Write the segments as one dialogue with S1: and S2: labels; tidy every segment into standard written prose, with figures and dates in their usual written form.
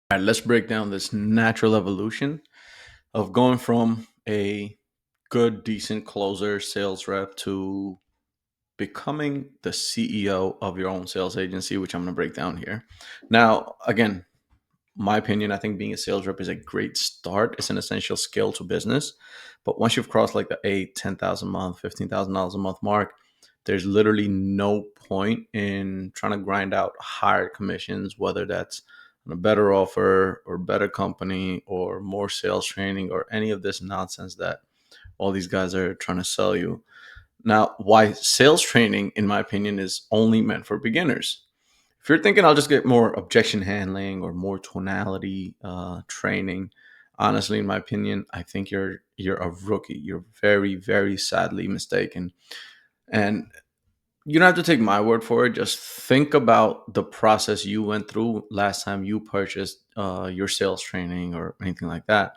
S1: All right, let's break down this natural evolution of going from a good, decent closer sales rep to becoming the CEO of your own sales agency, which I'm going to break down here. Now, again, my opinion, I think being a sales rep is a great start. It's an essential skill to business. But once you've crossed like the 10,000 a month, $15,000 a month mark, there's literally no point in trying to grind out higher commissions, whether that's on a better offer or better company or more sales training or any of this nonsense that all these guys are trying to sell you. Now, why sales training, in my opinion, is only meant for beginners. If you're thinking I'll just get more objection handling or more tonality training, honestly, in my opinion, I think you're a rookie. You're very, very sadly mistaken. And you don't have to take my word for it. Just think about the process you went through last time you purchased your sales training or anything like that.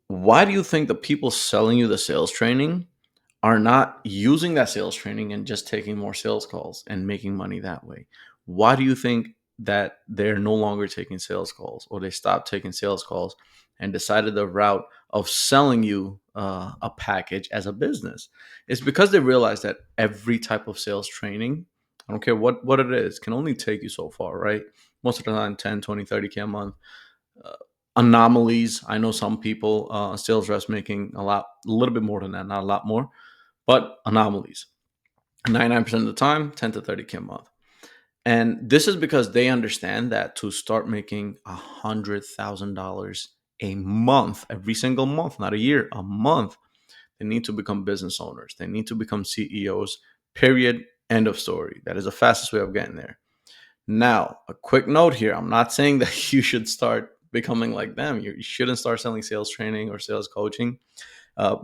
S1: Why do you think the people selling you the sales training are not using that sales training and just taking more sales calls and making money that way? Why do you think that they're no longer taking sales calls, or they stopped taking sales calls and decided the route of selling you a package as a business? It's because they realize that every type of sales training, I don't care what it is, can only take you so far, right? Most of the time, 10, 20, 30K a month. uh, Anomalies, I know some people, sales reps making a little bit more than that, not a lot more, but anomalies. 99% of the time, 10 to 30K a month. And this is because they understand that to start making $100,000 a month, every single month, not a year, a month, they need to become business owners. They need to become CEOs, period. End of story. That is the fastest way of getting there. Now, a quick note here. I'm not saying that you should start becoming like them. You shouldn't start selling sales training or sales coaching,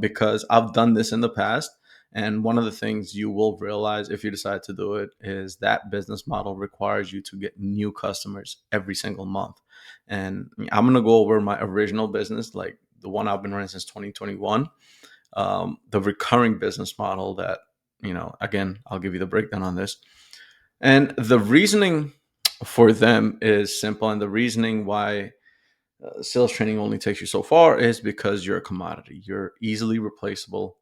S1: because I've done this in the past. And one of the things you will realize if you decide to do it is that business model requires you to get new customers every single month. And I'm going to go over my original business, like the one I've been running since 2021, the recurring business model that, again, I'll give you the breakdown on this. And the reasoning for them is simple. And the reasoning why sales training only takes you so far is because you're a commodity. You're easily replaceable.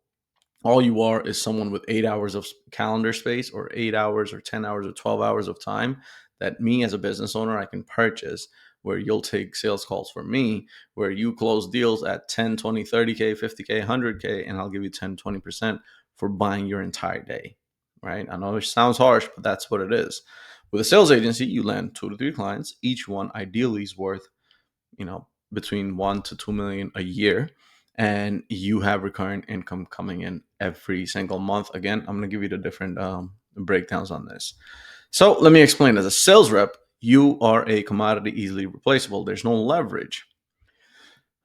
S1: All you are is someone with 8 hours of calendar space, or 8 hours or 10 hours or 12 hours of time that me as a business owner, I can purchase, where you'll take sales calls for me, where you close deals at 10, 20, 30K, 50K, 100K, and I'll give you 10, 20% for buying your entire day, right? I know it sounds harsh, but that's what it is. With a sales agency, you land 2 to 3 clients. Each one ideally is worth, between 1 to 2 million a year, and you have recurring income coming in every single month. Again, I'm going to give you the different breakdowns on this. So let me explain. As a sales rep, you are a commodity, easily replaceable. There's no leverage.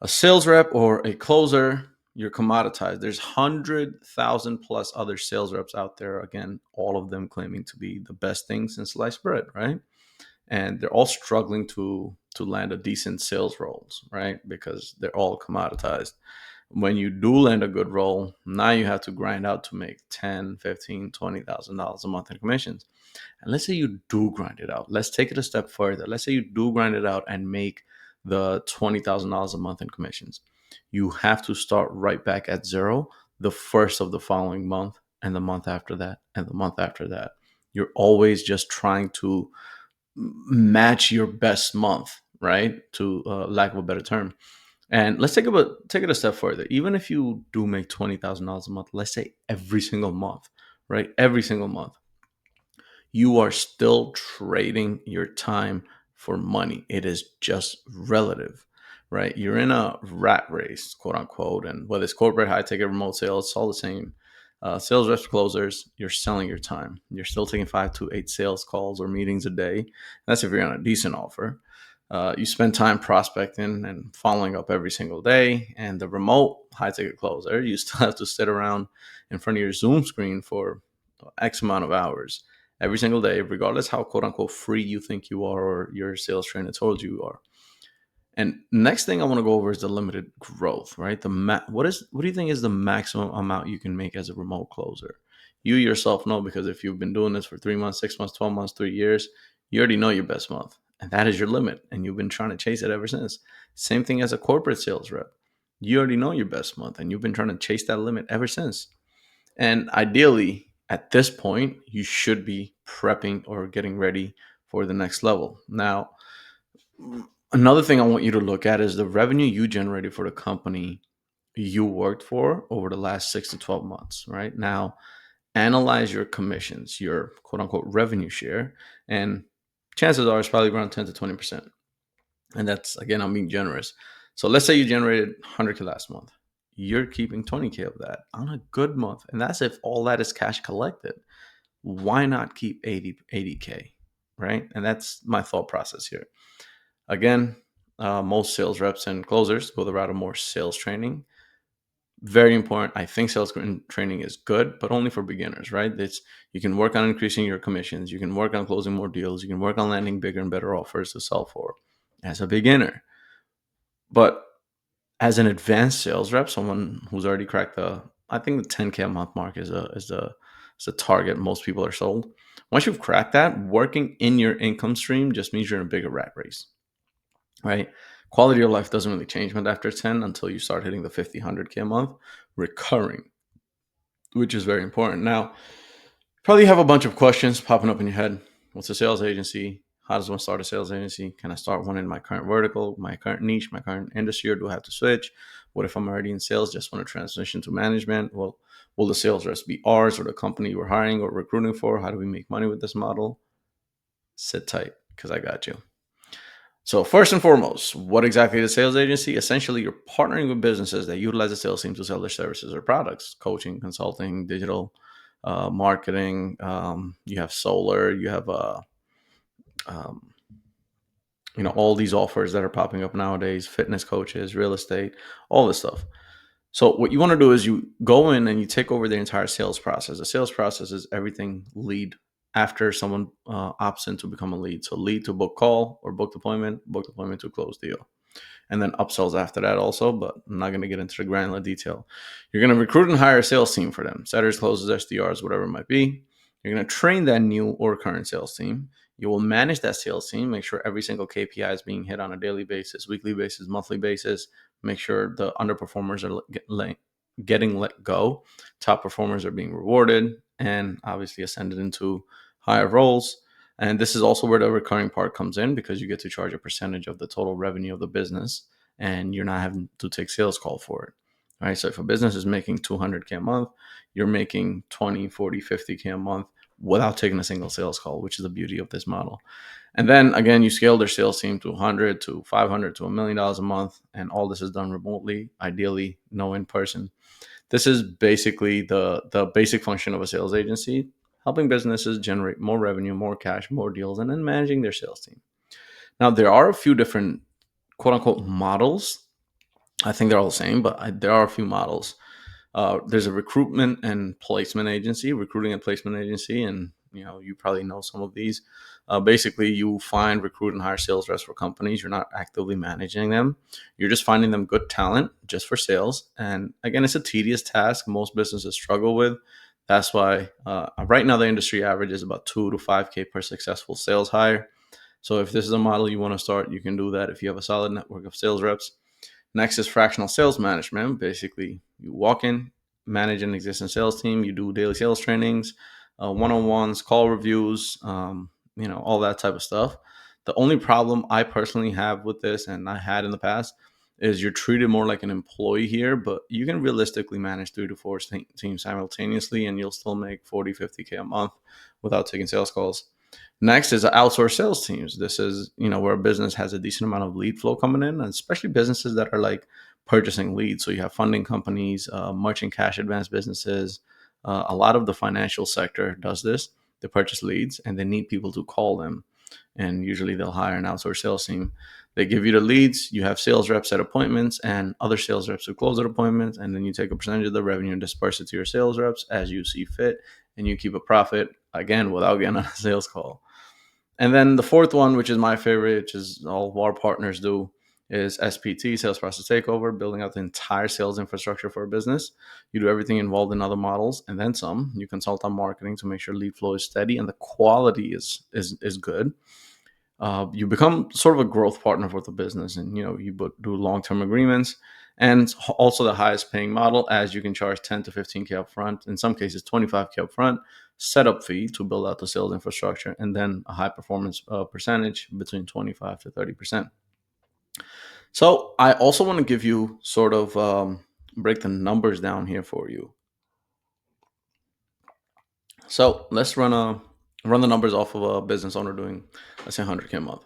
S1: A sales rep or a closer, you're commoditized. There's 100,000 plus other sales reps out there. Again, all of them claiming to be the best thing since sliced bread, right? And they're all struggling to land a decent sales roles, right? Because they're all commoditized. When you do land a good role, now you have to grind out to make 10, 15, $20,000 a month in commissions. And let's say you do grind it out. Let's take it a step further. Let's say you do grind it out and make the $20,000 a month in commissions. You have to start right back at zero the first of the following month, and the month after that, and the month after that. You're always just trying to match your best month, right? To lack of a better term. And let's take it a step further. Even if you do make $20,000 a month, let's say every single month, right? Every single month, you are still trading your time for money. It is just relative, right? You're in a rat race, quote unquote, and whether it's corporate, high ticket, remote sales, it's all the same. Sales reps, closers, you're selling your time. You're still taking 5 to 8 sales calls or meetings a day. That's if you're on a decent offer. You spend time prospecting and following up every single day. And the remote high ticket closer, you still have to sit around in front of your Zoom screen for X amount of hours every single day, regardless how quote unquote free you think you are or your sales trainer told you are. And next thing I want to go over is the limited growth, right? What do you think is the maximum amount you can make as a remote closer? You yourself know, because if you've been doing this for 3 months, 6 months, 12 months, 3 years, you already know your best month. and that is your limit, and you've been trying to chase it ever since. Same thing as a corporate sales rep. You already know your best month, and you've been trying to chase that limit ever since. And ideally, at this point, you should be prepping or getting ready for the next level. Now, another thing I want you to look at is the revenue you generated for the company you worked for over the last 6 to 12 months, right? Now, analyze your commissions, your quote unquote revenue share, and chances are it's probably around 10 to 20%. And that's, again, I'm being generous. So let's say you generated 100K last month. You're keeping 20K of that on a good month. And that's if all that is cash collected. Why not keep 80K, right? And that's my thought process here. Again, most sales reps and closers go the route of more sales training. Very important. I think sales training is good, but only for beginners, right? You can work on increasing your commissions. You can work on closing more deals. You can work on landing bigger and better offers to sell for as a beginner. But as an advanced sales rep, someone who's already cracked I think the 10K a month mark is a target most people are sold. Once you've cracked that, working in your income stream just means you're in a bigger rat race, right? Quality of life doesn't really change much after 10 until you start hitting the 50, 100K a month recurring, which is very important. Now, probably have a bunch of questions popping up in your head. What's a sales agency? How does one start a sales agency? Can I start one in my current vertical, my current niche, my current industry, or do I have to switch? What if I'm already in sales, just want to transition to management? Well, will the sales reps be ours or the company we're hiring or recruiting for? How do we make money with this model? Sit tight, because I got you. So first and foremost, what exactly is a sales agency? Essentially, you're partnering with businesses that utilize a sales team to sell their services or products, coaching, consulting, digital marketing. You have solar, you have um, all these offers that are popping up nowadays, fitness coaches, real estate, all this stuff. So what you want to do is you go in and you take over the entire sales process. The sales process is everything lead after someone opts in to become a lead. So lead to book call or book deployment to close deal. And then upsells after that also, but I'm not going to get into the granular detail. You're going to recruit and hire a sales team for them, setters, closes, SDRs, whatever it might be. You're going to train that new or current sales team. You will manage that sales team, make sure every single KPI is being hit on a daily basis, weekly basis, monthly basis. Make sure the underperformers are getting let go, top performers are being rewarded, and obviously ascended into higher roles. And this is also where the recurring part comes in, because you get to charge a percentage of the total revenue of the business and you're not having to take sales call for it. All right. So if a business is making 200K a month, you're making 20, 40, 50K a month without taking a single sales call, which is the beauty of this model. And then again, you scale their sales team to 100 to 500 to $1 million a month. And all this is done remotely, ideally no in person. This is basically the basic function of a sales agency, helping businesses generate more revenue, more cash, more deals, and then managing their sales team. Now, there are a few different quote unquote models. I think they're all the same, but there are a few models. There's a recruitment and placement agency, recruiting and placement agency, and you probably know some of these. Basically, you find, recruit, and hire sales reps for companies. You're not actively managing them. You're just finding them good talent just for sales. And again, it's a tedious task most businesses struggle with. That's why right now the industry average is about 2 to 5K per successful sales hire. So if this is a model you want to start, you can do that if you have a solid network of sales reps. Next is fractional sales management. Basically, you walk in, manage an existing sales team, you do daily sales trainings, one-on-ones, call reviews, all that type of stuff. The only problem I personally have with this, and I had in the past, is you're treated more like an employee here, but you can realistically manage 3 to 4 teams simultaneously, and you'll still make 40, 50K a month without taking sales calls. Next is outsourced sales teams. This is, where a business has a decent amount of lead flow coming in, and especially businesses that are like purchasing leads. So you have funding companies, merchant cash advance businesses. A lot of the financial sector does this. They purchase leads and they need people to call them. And usually they'll hire an outsourced sales team. They give you the leads. You have sales reps at appointments and other sales reps who close at appointments. And then you take a percentage of the revenue and disperse it to your sales reps as you see fit. And you keep a profit, again, without getting on a sales call. And then the fourth one, which is my favorite, which is all of our partners do, is SPT, sales process takeover, building out the entire sales infrastructure for a business. You do everything involved in other models and then some. You consult on marketing to make sure lead flow is steady and the quality is good. You become sort of a growth partner for the business, and you do long-term agreements. And it's also the highest paying model, as you can charge 10 to 15K up front, in some cases 25K up front, setup fee to build out the sales infrastructure, and then a high performance percentage between 25 to 30%. So I also want to give you sort of break the numbers down here for you. So let's run the numbers off of a business owner doing, let's say, 100K a month.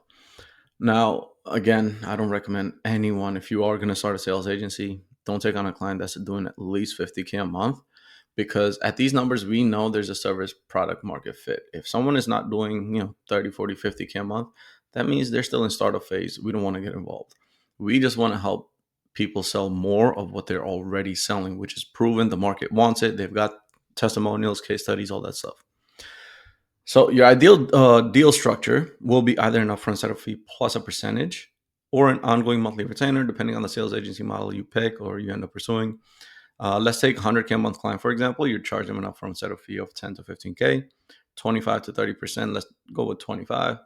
S1: Now, again, I don't recommend anyone, if you are going to start a sales agency, don't take on a client that's doing at least 50K a month, because at these numbers, we know there's a service product market fit. If someone is not doing, 30, 40, 50K a month, that means they're still in startup phase. We don't want to get involved. We just want to help people sell more of what they're already selling, which is proven. The market wants it. They've got testimonials, case studies, all that stuff. So your ideal deal structure will be either an upfront setup fee plus a percentage, or an ongoing monthly retainer, depending on the sales agency model you pick or you end up pursuing. Let's take 100K a month client, for example. You charge them an upfront setup fee of 10 to 15K, 25 to 30%. Let's go with 25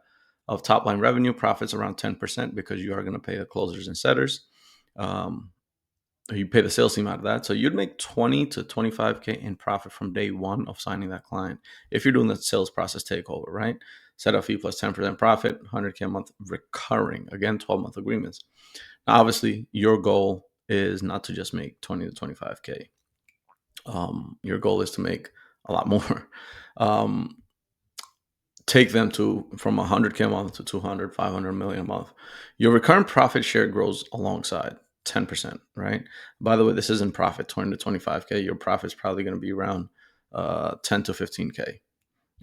S1: of top line revenue. Profits around 10%, because you are going to pay the closers and setters. You pay the sales team out of that. So you'd make 20 to 25K in profit from day one of signing that client, if you're doing the sales process takeover, right? Setup fee plus 10% profit, 100K a month recurring. Again, 12-month agreements. Now, obviously, your goal is not to just make 20 to 25K. Your goal is to make a lot more. Take them from 100K a month to 200, 500 million a month. Your recurrent profit share grows alongside 10%, right? By the way, this isn't profit 20 to 25K. Your profit's probably going to be around 10 to 15K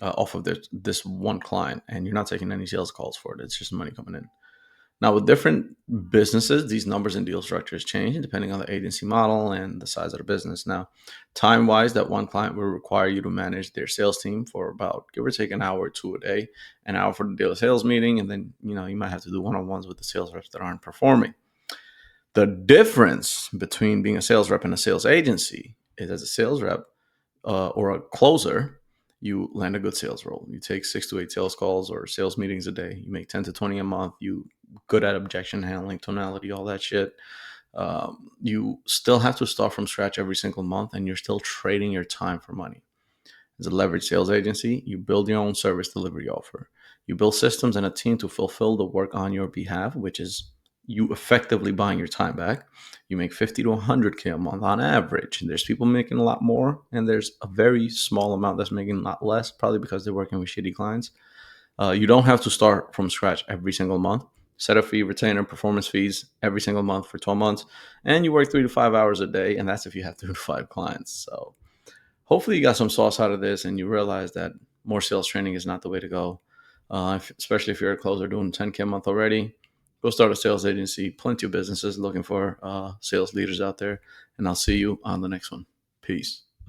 S1: off of this one client, and you're not taking any sales calls for it. It's just money coming in. Now, with different businesses, these numbers and deal structures change depending on the agency model and the size of the business. Now, time-wise, that one client will require you to manage their sales team for about, give or take, an hour or two a day, an hour for the daily sales meeting, and then you might have to do one-on-ones with the sales reps that aren't performing. The difference between being a sales rep and a sales agency is, as a sales rep or a closer, you land a good sales role. You take 6 to 8 sales calls or sales meetings a day. You make 10 to 20 a month. You good at objection handling, tonality, all that shit. You still have to start from scratch every single month, and you're still trading your time for money. As a leverage sales agency, you build your own service delivery offer. You build systems and a team to fulfill the work on your behalf, which is you effectively buying your time back. You make 50 to 100K a month on average. And there's people making a lot more, and there's a very small amount that's making a lot less, probably because they're working with shitty clients. You don't have to start from scratch every single month. Setup fee, retainer, performance fees every single month for 12 months. And you work 3 to 5 hours a day, and that's if you have 3 to 5 clients. So hopefully you got some sauce out of this, and you realize that more sales training is not the way to go. Especially if you're a closer doing 10K a month already, go start a sales agency. Plenty of businesses looking for sales leaders out there. And I'll see you on the next one. Peace.